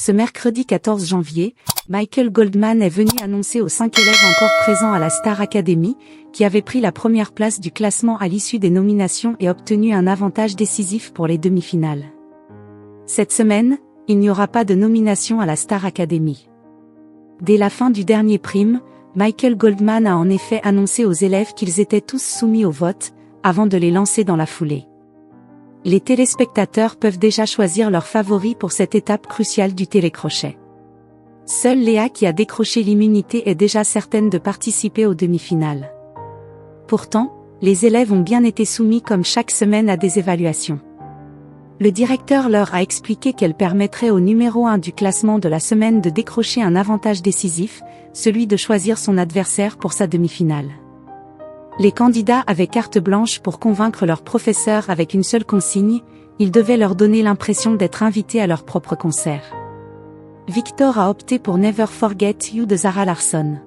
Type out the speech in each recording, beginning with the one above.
Ce mercredi 14 janvier, Michael Goldman est venu annoncer aux 5 élèves encore présents à la Star Academy, qui avaient pris la première place du classement à l'issue des nominations et obtenu un avantage décisif pour les demi-finales. Cette semaine, il n'y aura pas de nomination à la Star Academy. Dès la fin du dernier prime, Michael Goldman a en effet annoncé aux élèves qu'ils étaient tous soumis au vote, avant de les lancer dans la foulée. Les téléspectateurs peuvent déjà choisir leur favori pour cette étape cruciale du télécrochet. Seule Léa qui a décroché l'immunité est déjà certaine de participer aux demi-finales. Pourtant, les élèves ont bien été soumis comme chaque semaine à des évaluations. Le directeur leur a expliqué qu'elle permettrait au numéro 1 du classement de la semaine de décrocher un avantage décisif, celui de choisir son adversaire pour sa demi-finale. Les candidats avaient carte blanche pour convaincre leurs professeurs avec une seule consigne, ils devaient leur donner l'impression d'être invités à leur propre concert. Victor a opté pour Never Forget You de Zara Larsson.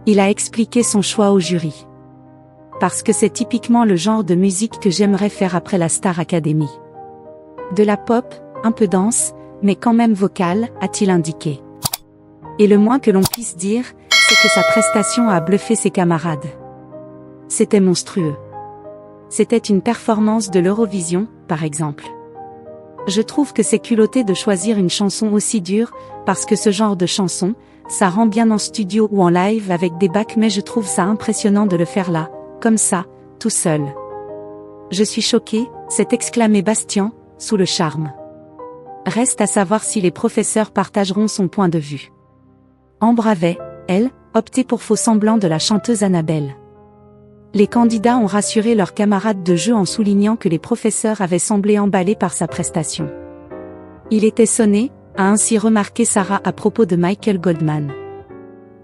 Il a expliqué son choix au jury. Parce que c'est typiquement le genre de musique que j'aimerais faire après la Star Academy. De la pop, un peu dense, mais quand même vocale, a-t-il indiqué. Et le moins que l'on puisse dire, c'est que sa prestation a bluffé ses camarades. C'était monstrueux. C'était une performance de l'Eurovision, par exemple. Je trouve que c'est culotté de choisir une chanson aussi dure, parce que ce genre de chanson, ça rend bien en studio ou en live avec des backs, mais je trouve ça impressionnant de le faire là, comme ça, tout seul. Je suis choqué, s'est exclamé Bastien, sous le charme. Reste à savoir si les professeurs partageront son point de vue. Ambre avait, elle, opté pour Faux semblant de la chanteuse Annabelle. Les candidats ont rassuré leurs camarades de jeu en soulignant que les professeurs avaient semblé emballés par sa prestation. Il était sonné, a ainsi remarqué Sarah à propos de Michael Goldman.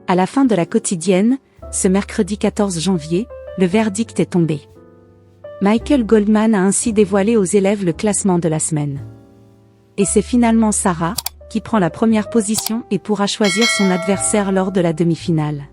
À la fin de la quotidienne, ce mercredi 14 janvier, le verdict est tombé. Michael Goldman a ainsi dévoilé aux élèves le classement de la semaine. Et c'est finalement Sarah, qui prend la première position et pourra choisir son adversaire lors de la demi-finale.